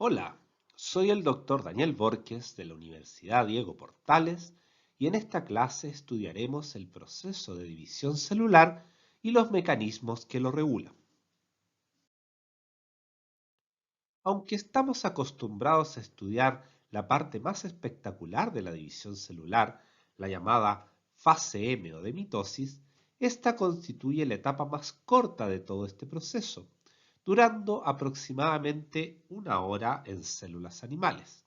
Hola, soy el doctor Daniel Borges de la Universidad Diego Portales y en esta clase estudiaremos el proceso de división celular y los mecanismos que lo regulan. Aunque estamos acostumbrados a estudiar la parte más espectacular de la división celular, la llamada fase M o de mitosis, esta constituye la etapa más corta de todo este proceso, durando aproximadamente una hora en células animales.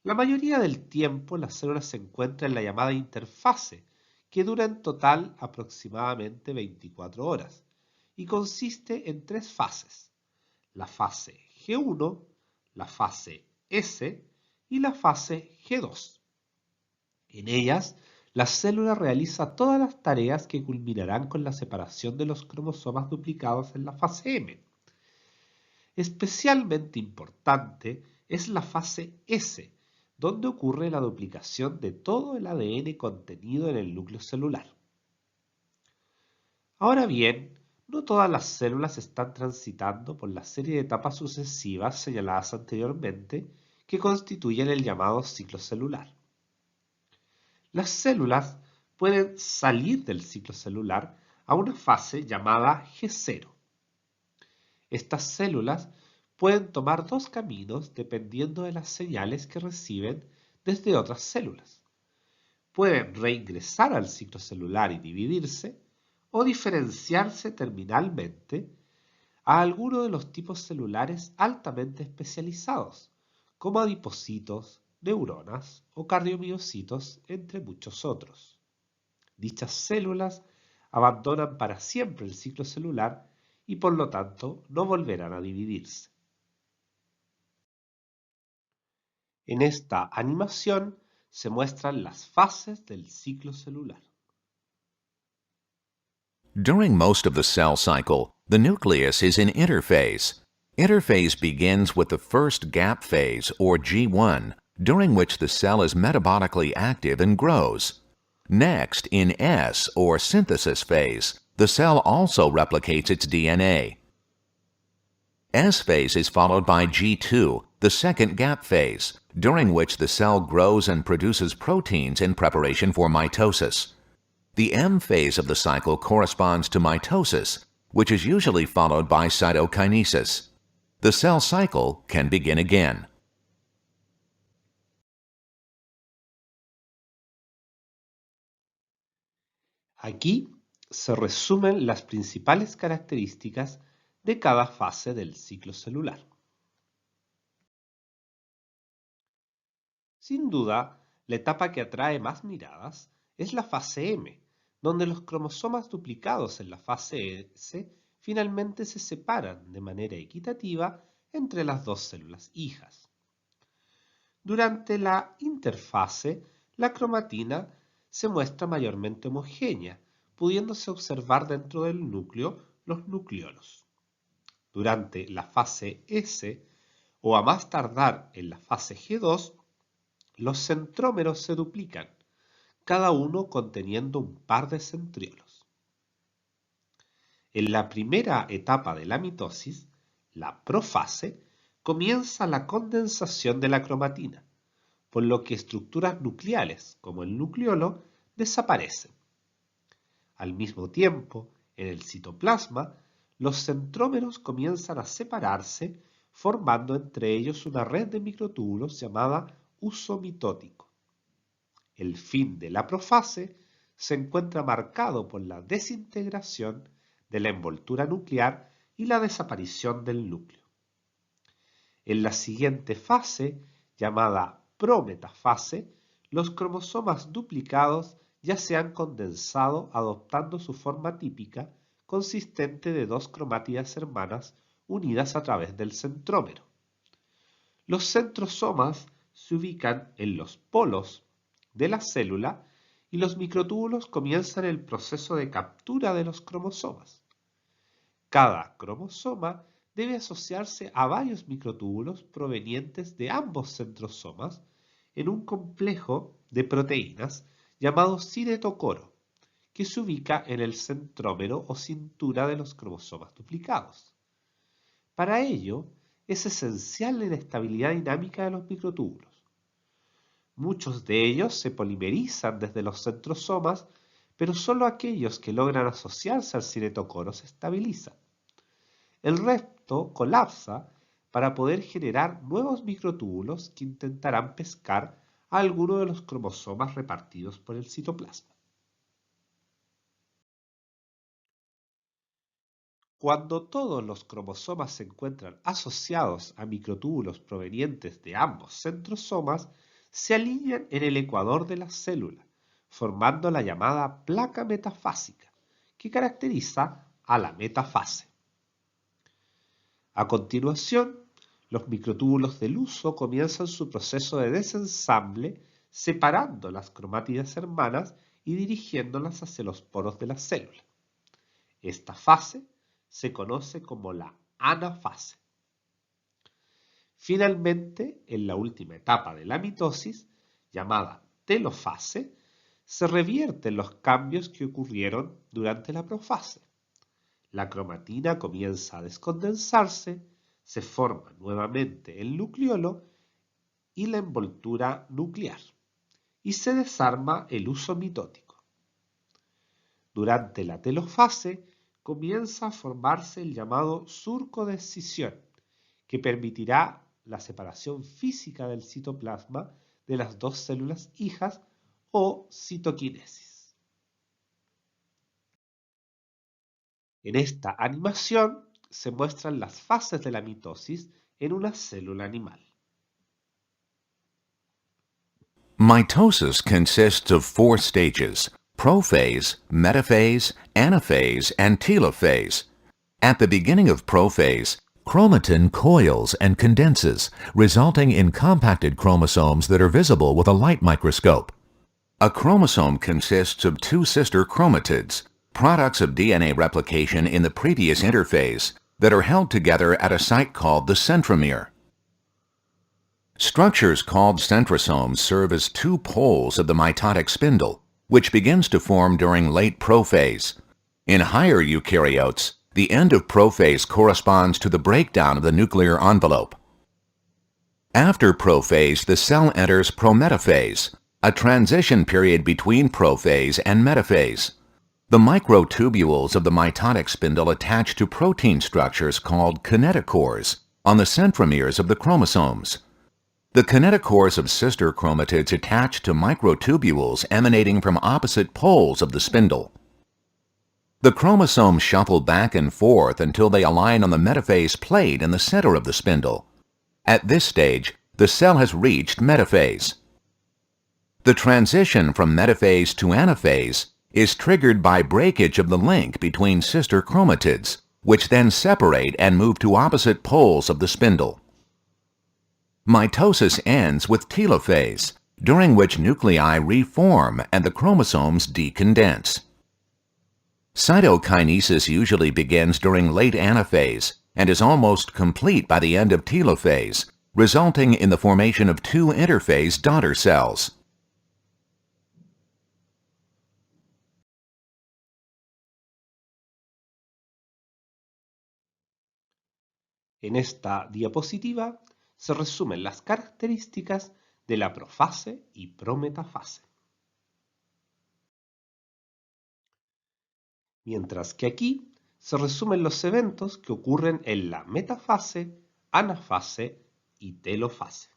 La mayoría del tiempo las células se encuentran en la llamada interfase, que dura en total aproximadamente 24 horas y consiste en tres fases: la fase G1, la fase S y la fase G2. En ellas, la célula realiza todas las tareas que culminarán con la separación de los cromosomas duplicados en la fase M. Especialmente importante es la fase S, donde ocurre la duplicación de todo el ADN contenido en el núcleo celular. Ahora bien, no todas las células están transitando por la serie de etapas sucesivas señaladas anteriormente que constituyen el llamado ciclo celular. Las células pueden salir del ciclo celular a una fase llamada G0. Estas células pueden tomar dos caminos dependiendo de las señales que reciben desde otras células. Pueden reingresar al ciclo celular y dividirse, o diferenciarse terminalmente a alguno de los tipos celulares altamente especializados, como adipocitos, neuronas o cardiomiocitos, entre muchos otros. Dichas células abandonan para siempre el ciclo celular y por lo tanto no volverán a dividirse. En esta animación se muestran las fases del ciclo celular. During most of the cell cycle, the nucleus is in interphase. Interphase begins with the first gap phase, or G1, during which the cell is metabolically active and grows. Next, in S, or synthesis phase, the cell also replicates its DNA. S phase is followed by G2, the second gap phase, during which the cell grows and produces proteins in preparation for mitosis. The M phase of the cycle corresponds to mitosis, which is usually followed by cytokinesis. The cell cycle can begin again. Aquí se resumen las principales características de cada fase del ciclo celular. Sin duda, la etapa que atrae más miradas es la fase M, donde los cromosomas duplicados en la fase S finalmente se separan de manera equitativa entre las dos células hijas. Durante la interfase, la cromatina se muestra mayormente homogénea, pudiéndose observar dentro del núcleo los nucleolos. Durante la fase S, o a más tardar en la fase G2, los centrómeros se duplican, cada uno conteniendo un par de centriolos. En la primera etapa de la mitosis, la profase, comienza la condensación de la cromatina, por lo que estructuras nucleares, como el nucleolo, desaparecen. Al mismo tiempo, en el citoplasma, los centrómeros comienzan a separarse, formando entre ellos una red de microtúbulos llamada uso mitótico. El fin de la profase se encuentra marcado por la desintegración de la envoltura nuclear y la desaparición del núcleo. En la siguiente fase, llamada prometafase, los cromosomas duplicados ya se han condensado adoptando su forma típica, consistente de dos cromátidas hermanas unidas a través del centrómero. Los centrosomas se ubican en los polos de la célula y los microtúbulos comienzan el proceso de captura de los cromosomas. Cada cromosoma debe asociarse a varios microtúbulos provenientes de ambos centrosomas en un complejo de proteínas llamado cinetocoro, que se ubica en el centrómero o cintura de los cromosomas duplicados. Para ello, es esencial en la estabilidad dinámica de los microtúbulos. Muchos de ellos se polimerizan desde los centrosomas, pero solo aquellos que logran asociarse al cinetocoro se estabilizan. El resto colapsa para poder generar nuevos microtúbulos que intentarán pescar a alguno de los cromosomas repartidos por el citoplasma. Cuando todos los cromosomas se encuentran asociados a microtúbulos provenientes de ambos centrosomas, se alinean en el ecuador de la célula, formando la llamada placa metafásica, que caracteriza a la metafase. A continuación, los microtúbulos del uso comienzan su proceso de desensamble, separando las cromátidas hermanas y dirigiéndolas hacia los poros de la célula. Esta fase se conoce como la anafase. Finalmente, en la última etapa de la mitosis, llamada telofase, se revierten los cambios que ocurrieron durante la profase. La cromatina comienza a descondensarse, se forma nuevamente el nucleolo y la envoltura nuclear, y se desarma el uso mitótico. Durante la telofase comienza a formarse el llamado surco de escisión, que permitirá la separación física del citoplasma de las dos células hijas o citoquinesis. En esta animación se muestran las fases de la mitosis en una célula animal. Mitosis consists of 4 stages: prophase, metaphase, anaphase, and telophase. At the beginning of prophase, chromatin coils and condenses, resulting in compacted chromosomes that are visible with a light microscope. A chromosome consists of 2 sister chromatids, products of DNA replication in the previous interphase, that are held together at a site called the centromere. Structures called centrosomes serve as 2 poles of the mitotic spindle, which begins to form during late prophase. In higher eukaryotes, the end of prophase corresponds to the breakdown of the nuclear envelope. After prophase, the cell enters prometaphase, a transition period between prophase and metaphase. The microtubules of the mitotic spindle attach to protein structures called kinetochores on the centromeres of the chromosomes. The kinetochores of sister chromatids attach to microtubules emanating from opposite poles of the spindle. The chromosomes shuffle back and forth until they align on the metaphase plate in the center of the spindle. At this stage, the cell has reached metaphase. The transition from metaphase to anaphase is triggered by breakage of the link between sister chromatids, which then separate and move to opposite poles of the spindle. Mitosis ends with telophase, during which nuclei reform and the chromosomes decondense. Cytokinesis usually begins during late anaphase and is almost complete by the end of telophase, resulting in the formation of 2 interphase daughter cells. En esta diapositiva se resumen las características de la profase y prometafase. Mientras que aquí se resumen los eventos que ocurren en la metafase, anafase y telofase.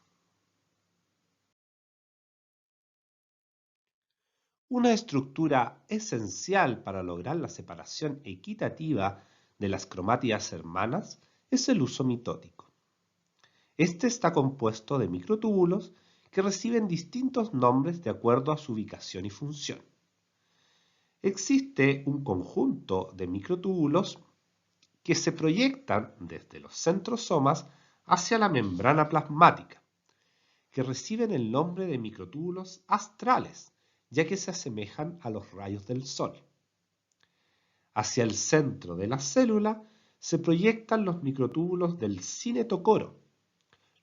Una estructura esencial para lograr la separación equitativa de las cromátidas hermanas es el uso mitótico. Este está compuesto de microtúbulos que reciben distintos nombres de acuerdo a su ubicación y función. Existe un conjunto de microtúbulos que se proyectan desde los centrosomas hacia la membrana plasmática, que reciben el nombre de microtúbulos astrales, ya que se asemejan a los rayos del sol. Hacia el centro de la célula se proyectan los microtúbulos del cinetocoro,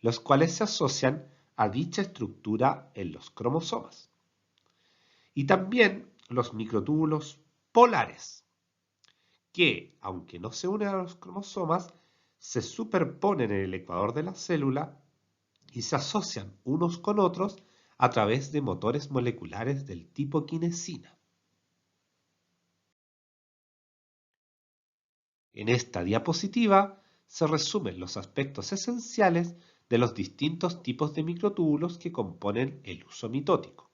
los cuales se asocian a dicha estructura en los cromosomas. Y también los microtúbulos polares, que, aunque no se unen a los cromosomas, se superponen en el ecuador de la célula y se asocian unos con otros a través de motores moleculares del tipo kinesina. En esta diapositiva se resumen los aspectos esenciales de los distintos tipos de microtúbulos que componen el uso mitótico.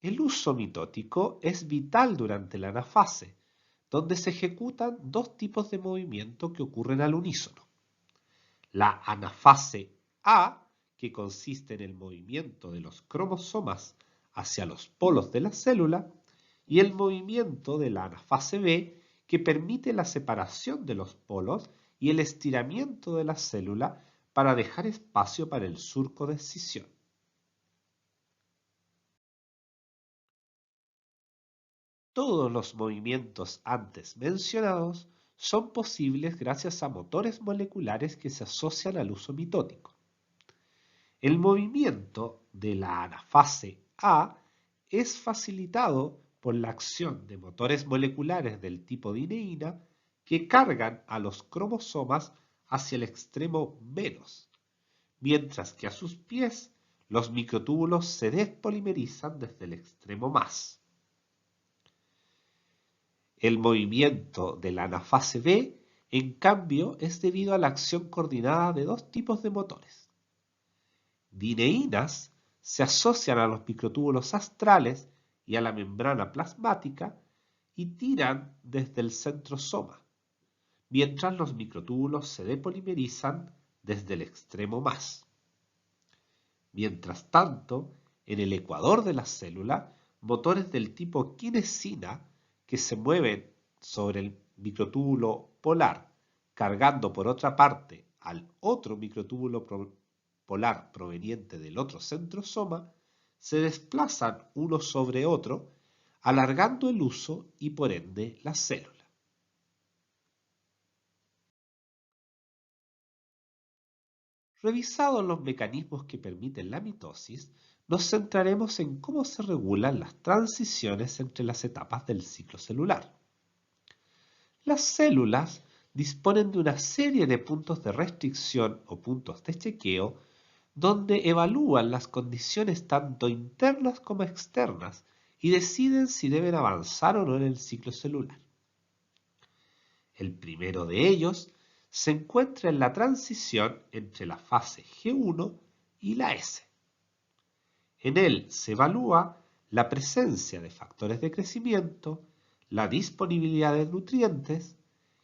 El uso mitótico es vital durante la anafase, donde se ejecutan dos tipos de movimiento que ocurren al unísono. La anafase A, que consiste en el movimiento de los cromosomas hacia los polos de la célula, y el movimiento de la anafase B, que permite la separación de los polos y el estiramiento de la célula para dejar espacio para el surco de escisión. Todos los movimientos antes mencionados son posibles gracias a motores moleculares que se asocian al uso mitótico. El movimiento de la anafase A es facilitado por la acción de motores moleculares del tipo dineína que cargan a los cromosomas hacia el extremo menos, mientras que a sus pies los microtúbulos se despolimerizan desde el extremo más. El movimiento de la anafase B, en cambio, es debido a la acción coordinada de dos tipos de motores. Dineínas se asocian a los microtúbulos astrales y a la membrana plasmática y tiran desde el centrosoma, mientras los microtúbulos se depolimerizan desde el extremo más. Mientras tanto, en el ecuador de la célula, motores del tipo kinesina que se mueven sobre el microtúbulo polar, cargando por otra parte al otro microtúbulo polar proveniente del otro centrosoma, se desplazan uno sobre otro, alargando el uso y por ende la célula. Revisados los mecanismos que permiten la mitosis, nos centraremos en cómo se regulan las transiciones entre las etapas del ciclo celular. Las células disponen de una serie de puntos de restricción o puntos de chequeo donde evalúan las condiciones tanto internas como externas y deciden si deben avanzar o no en el ciclo celular. El primero de ellos se encuentra en la transición entre la fase G1 y la S. En él se evalúa la presencia de factores de crecimiento, la disponibilidad de nutrientes,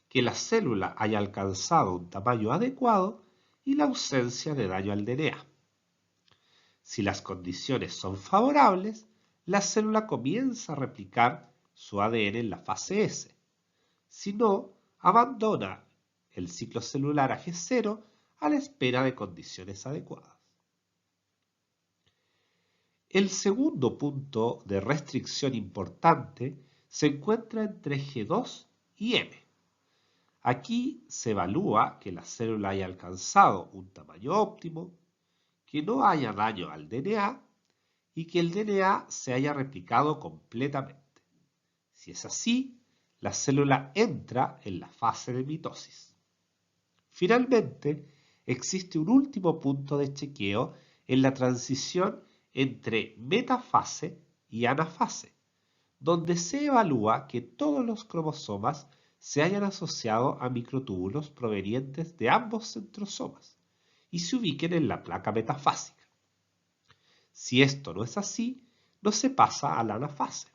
que la célula haya alcanzado un tamaño adecuado y la ausencia de daño al DNA. Si las condiciones son favorables, la célula comienza a replicar su ADN en la fase S. Si no, abandona el ciclo celular a G0 a la espera de condiciones adecuadas. El segundo punto de restricción importante se encuentra entre G2 y M. Aquí se evalúa que la célula haya alcanzado un tamaño óptimo, que no haya daño al DNA y que el DNA se haya replicado completamente. Si es así, la célula entra en la fase de mitosis. Finalmente, existe un último punto de chequeo en la transición entre metafase y anafase, donde se evalúa que todos los cromosomas se hayan asociado a microtúbulos provenientes de ambos centrosomas y se ubiquen en la placa metafásica. Si esto no es así, no se pasa a la anafase.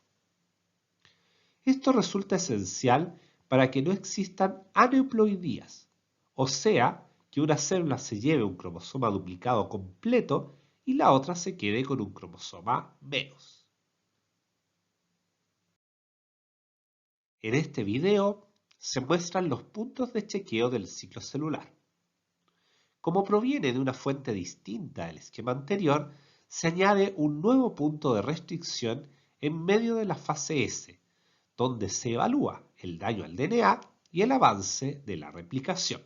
Esto resulta esencial para que no existan aneuploidías, o sea, que una célula se lleve un cromosoma duplicado completo y la otra se quede con un cromosoma menos. En este video se muestran los puntos de chequeo del ciclo celular. Como proviene de una fuente distinta del esquema anterior, se añade un nuevo punto de restricción en medio de la fase S, donde se evalúa el daño al DNA y el avance de la replicación.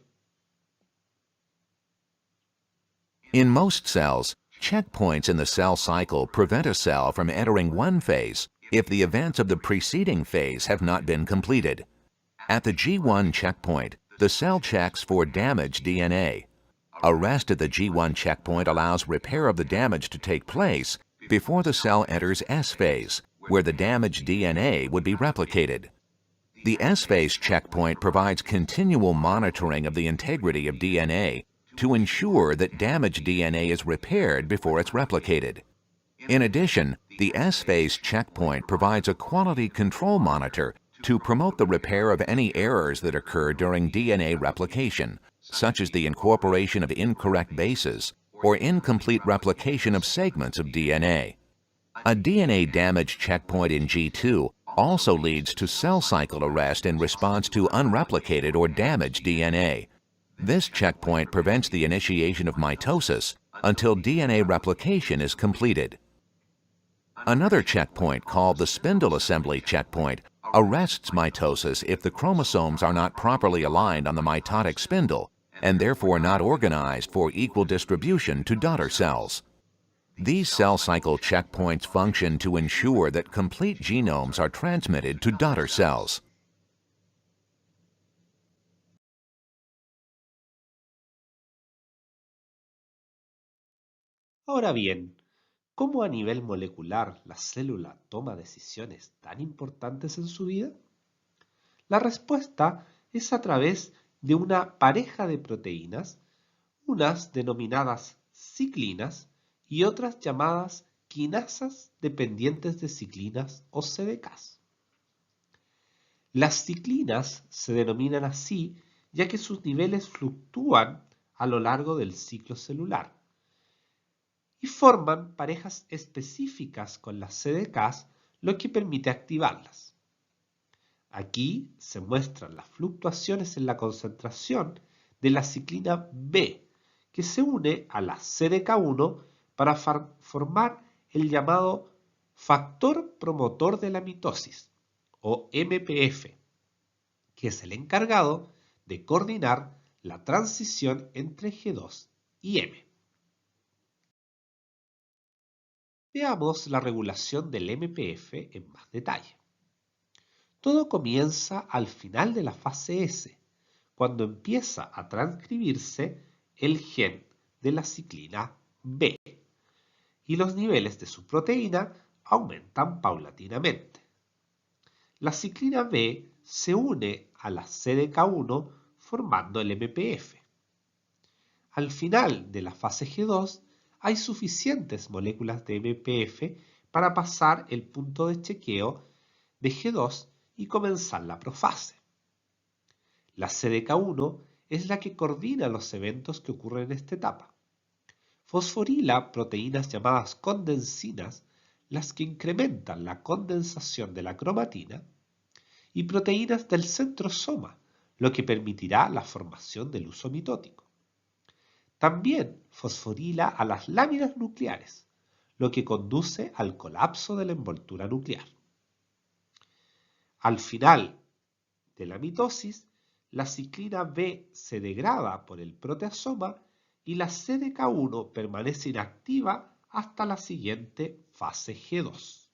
In most cells, checkpoints in the cell cycle prevent a cell from entering one phase if the events of the preceding phase have not been completed. At the G1 checkpoint, the cell checks for damaged DNA. Arrest at the G1 checkpoint allows repair of the damage to take place before the cell enters S phase, where the damaged DNA would be replicated. The S phase checkpoint provides continual monitoring of the integrity of DNA to ensure that damaged DNA is repaired before it's replicated. In addition, the S phase checkpoint provides a quality control monitor to promote the repair of any errors that occur during DNA replication, such as the incorporation of incorrect bases or incomplete replication of segments of DNA. A DNA damage checkpoint in G2 also leads to cell cycle arrest in response to unreplicated or damaged DNA. This checkpoint prevents the initiation of mitosis until DNA replication is completed. Another checkpoint, called the spindle assembly checkpoint, arrests mitosis if the chromosomes are not properly aligned on the mitotic spindle and therefore not organized for equal distribution to daughter cells. These cell cycle checkpoints function to ensure that complete genomes are transmitted to daughter cells. Ahora bien, ¿cómo a nivel molecular la célula toma decisiones tan importantes en su vida? La respuesta es a través de una pareja de proteínas, unas denominadas ciclinas y otras llamadas quinasas dependientes de ciclinas o CDKs. Las ciclinas se denominan así ya que sus niveles fluctúan a lo largo del ciclo celular y forman parejas específicas con las CDKs, lo que permite activarlas. Aquí se muestran las fluctuaciones en la concentración de la ciclina B, que se une a la CDK1 para formar el llamado factor promotor de la mitosis, o MPF, que es el encargado de coordinar la transición entre G2 y M. Veamos la regulación del MPF en más detalle. Todo comienza al final de la fase S, cuando empieza a transcribirse el gen de la ciclina B y los niveles de su proteína aumentan paulatinamente. La ciclina B se une a la CDK1 formando el MPF. Al final de la fase G2 hay suficientes moléculas de MPF para pasar el punto de chequeo de G2 y comenzar la profase. La CDK1 es la que coordina los eventos que ocurren en esta etapa. Fosforila proteínas llamadas condensinas, las que incrementan la condensación de la cromatina, y proteínas del centrosoma, lo que permitirá la formación del huso mitótico. También fosforila a las láminas nucleares, lo que conduce al colapso de la envoltura nuclear. Al final de la mitosis, la ciclina B se degrada por el proteasoma y la CDK1 permanece inactiva hasta la siguiente fase G2.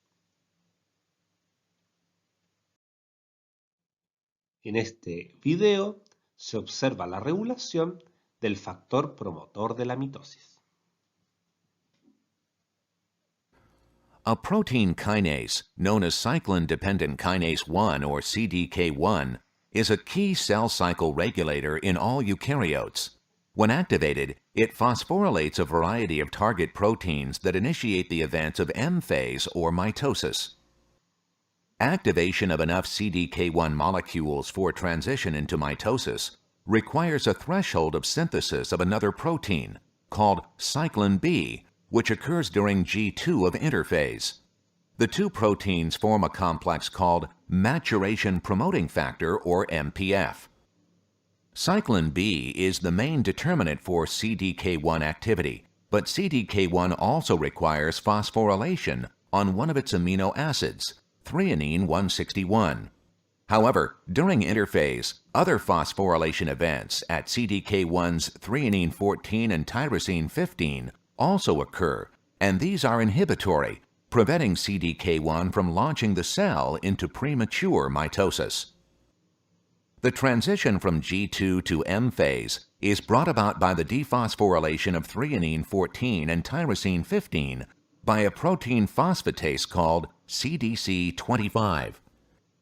En este video se observa la regulación del factor promotor de la mitosis. A protein kinase, known as cyclin-dependent kinase 1 or CDK1, is a key cell cycle regulator in all eukaryotes. When activated, it phosphorylates a variety of target proteins that initiate the events of M phase or mitosis. Activation of enough CDK1 molecules for transition into mitosis requires a threshold of synthesis of another protein, called cyclin B, which occurs during G2 of interphase. The two proteins form a complex called maturation promoting factor, or MPF. Cyclin B is the main determinant for CDK1 activity, but CDK1 also requires phosphorylation on one of its amino acids, threonine 161. However, during interphase, other phosphorylation events at CDK1's threonine 14 and tyrosine 15 also occur, and these are inhibitory, preventing CDK1 from launching the cell into premature mitosis. The transition from G2 to M phase is brought about by the dephosphorylation of threonine 14 and tyrosine 15 by a protein phosphatase called CDC25.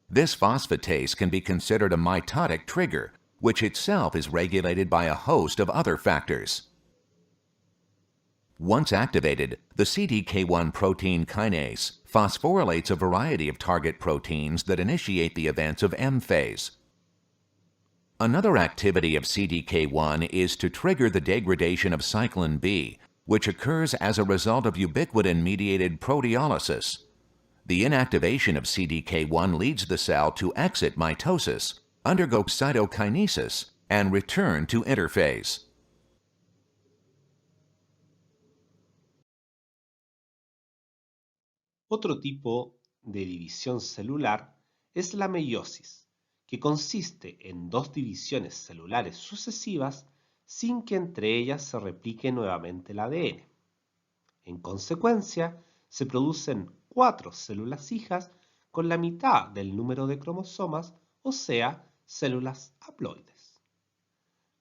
This phosphatase can be considered a mitotic trigger, which itself is regulated by a host of other factors. Once activated, the CDK1 protein kinase phosphorylates a variety of target proteins that initiate the events of M phase. Another activity of CDK1 is to trigger the degradation of cyclin B, which occurs as a result of ubiquitin-mediated proteolysis. The inactivation of CDK1 leads the cell to exit mitosis, undergo cytokinesis, and return to interphase. Otro tipo de división celular es la meiosis, que consiste en dos divisiones celulares sucesivas sin que entre ellas se replique nuevamente el ADN. En consecuencia, se producen 4 células hijas con la mitad del número de cromosomas, o sea, células haploides.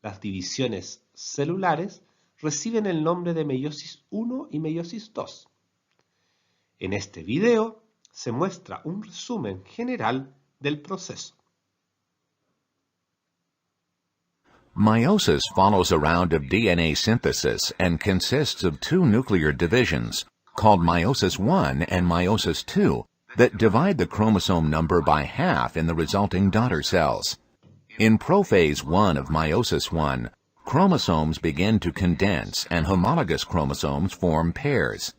Las divisiones celulares reciben el nombre de meiosis 1 y meiosis 2. En este video se muestra un resumen general del proceso. Meiosis follows a round of DNA synthesis and consists of 2 nuclear divisions, called meiosis I and meiosis II, that divide the chromosome number by half in the resulting daughter cells. In prophase I of meiosis I, chromosomes begin to condense and homologous chromosomes form pairs.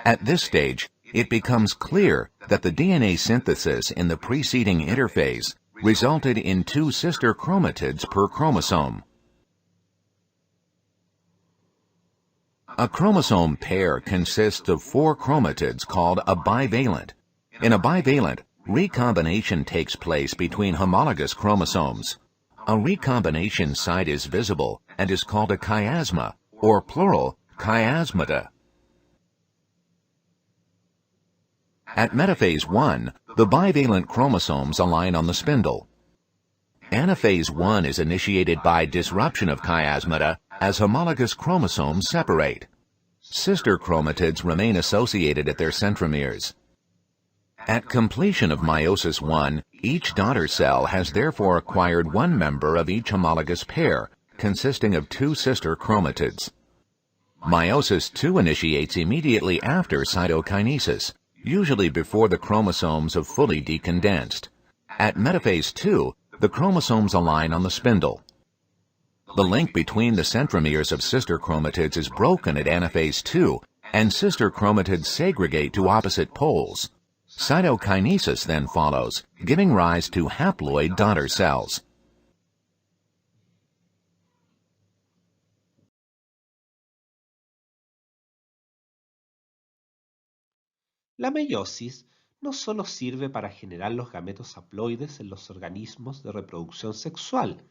At this stage, it becomes clear that the DNA synthesis in the preceding interphase resulted in 2 sister chromatids per chromosome. A chromosome pair consists of 4 chromatids called a bivalent. In a bivalent, recombination takes place between homologous chromosomes. A recombination site is visible and is called a chiasma, or plural, chiasmata. At metaphase I, the bivalent chromosomes align on the spindle. Anaphase I is initiated by disruption of chiasmata as homologous chromosomes separate. Sister chromatids remain associated at their centromeres. At completion of meiosis I, each daughter cell has therefore acquired 1 member of each homologous pair, consisting of 2 sister chromatids. Meiosis II initiates immediately after cytokinesis, usually before the chromosomes have fully decondensed. At metaphase II, the chromosomes align on the spindle. The link between the centromeres of sister chromatids is broken at anaphase II, and sister chromatids segregate to opposite poles. Cytokinesis then follows, giving rise to haploid daughter cells. La meiosis no solo sirve para generar los gametos haploides en los organismos de reproducción sexual,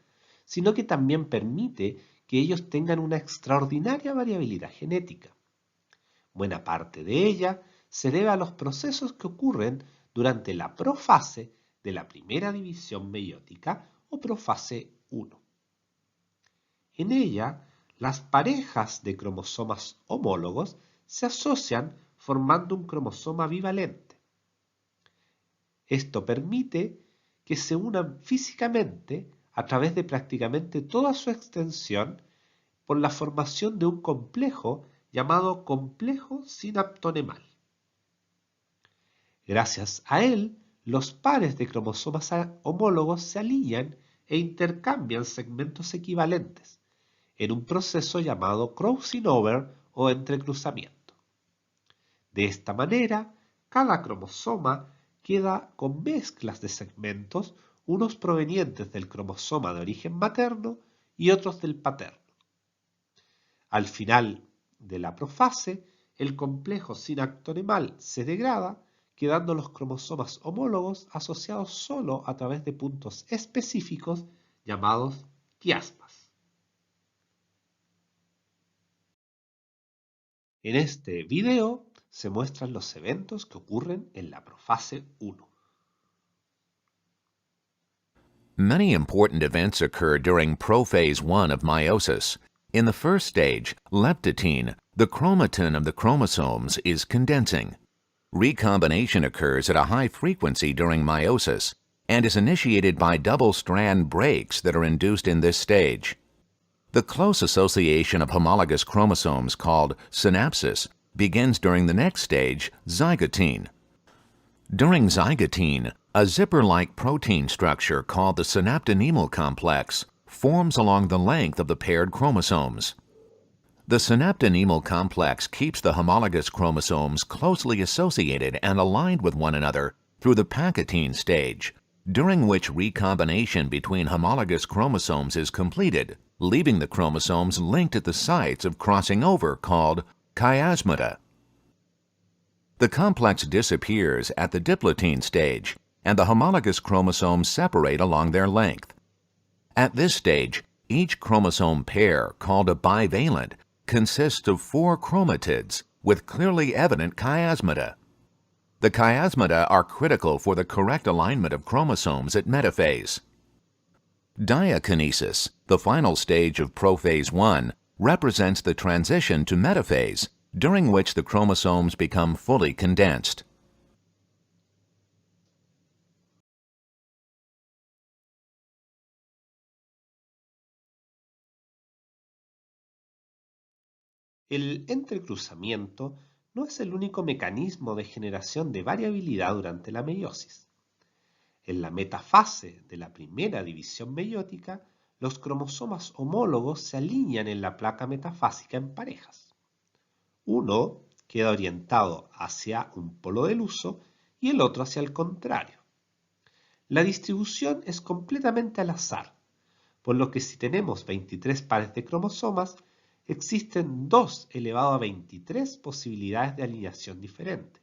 sino que también permite que ellos tengan una extraordinaria variabilidad genética. Buena parte de ella se debe a los procesos que ocurren durante la profase de la primera división meiótica o profase 1. En ella, las parejas de cromosomas homólogos se asocian formando un cromosoma bivalente. Esto permite que se unan físicamente a través de prácticamente toda su extensión por la formación de un complejo llamado complejo sinaptonemal. Gracias a él, los pares de cromosomas homólogos se alinean e intercambian segmentos equivalentes en un proceso llamado crossing over o entrecruzamiento. De esta manera, cada cromosoma queda con mezclas de segmentos, unos provenientes del cromosoma de origen materno y otros del paterno. Al final de la profase, el complejo sinaptonemal se degrada, quedando los cromosomas homólogos asociados solo a través de puntos específicos llamados quiasmas. En este video se muestran los eventos que ocurren en la profase 1. Many important events occur during prophase 1 of meiosis. In the first stage, leptotene, the chromatin of the chromosomes, is condensing. Recombination occurs at a high frequency during meiosis and is initiated by double-strand breaks that are induced in this stage. The close association of homologous chromosomes called synapsis begins during the next stage, zygotene. During zygotene, a zipper-like protein structure called the synaptonemal complex forms along the length of the paired chromosomes. The synaptonemal complex keeps the homologous chromosomes closely associated and aligned with one another through the pachytene stage, during which recombination between homologous chromosomes is completed, leaving the chromosomes linked at the sites of crossing over called chiasmata. The complex disappears at the diplotene stage, and the homologous chromosomes separate along their length. At this stage, each chromosome pair, called a bivalent, consists of 4 chromatids with clearly evident chiasmata. The chiasmata are critical for the correct alignment of chromosomes at metaphase. Diakinesis, the final stage of prophase 1, represents the transition to metaphase, during which the chromosomes become fully condensed. El entrecruzamiento no es el único mecanismo de generación de variabilidad durante la meiosis. En la metafase de la primera división meiótica, los cromosomas homólogos se alinean en la placa metafásica en parejas. Uno queda orientado hacia un polo del uso y el otro hacia el contrario. La distribución es completamente al azar, por lo que si tenemos 23 pares de cromosomas, existen 2 elevado a 23 posibilidades de alineación diferente,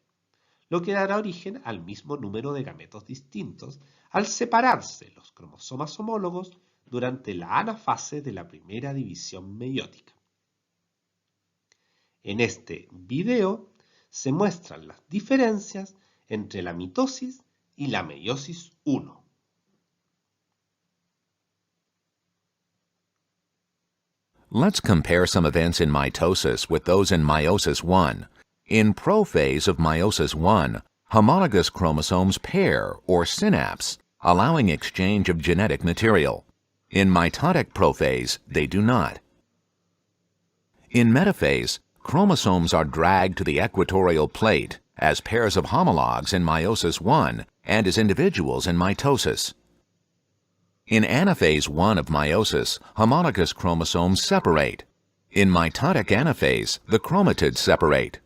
lo que dará origen al mismo número de gametos distintos al separarse los cromosomas homólogos durante la anafase de la primera división meiótica. En este video se muestran las diferencias entre la mitosis y la meiosis 1. Let's compare some events in mitosis with those in meiosis 1. In prophase of meiosis 1, homologous chromosomes pair or synapse, allowing exchange of genetic material. In mitotic prophase, they do not. In metaphase, chromosomes are dragged to the equatorial plate as pairs of homologs in meiosis 1 and as individuals in mitosis. In anaphase 1 of meiosis, homologous chromosomes separate. In mitotic anaphase, the chromatids separate.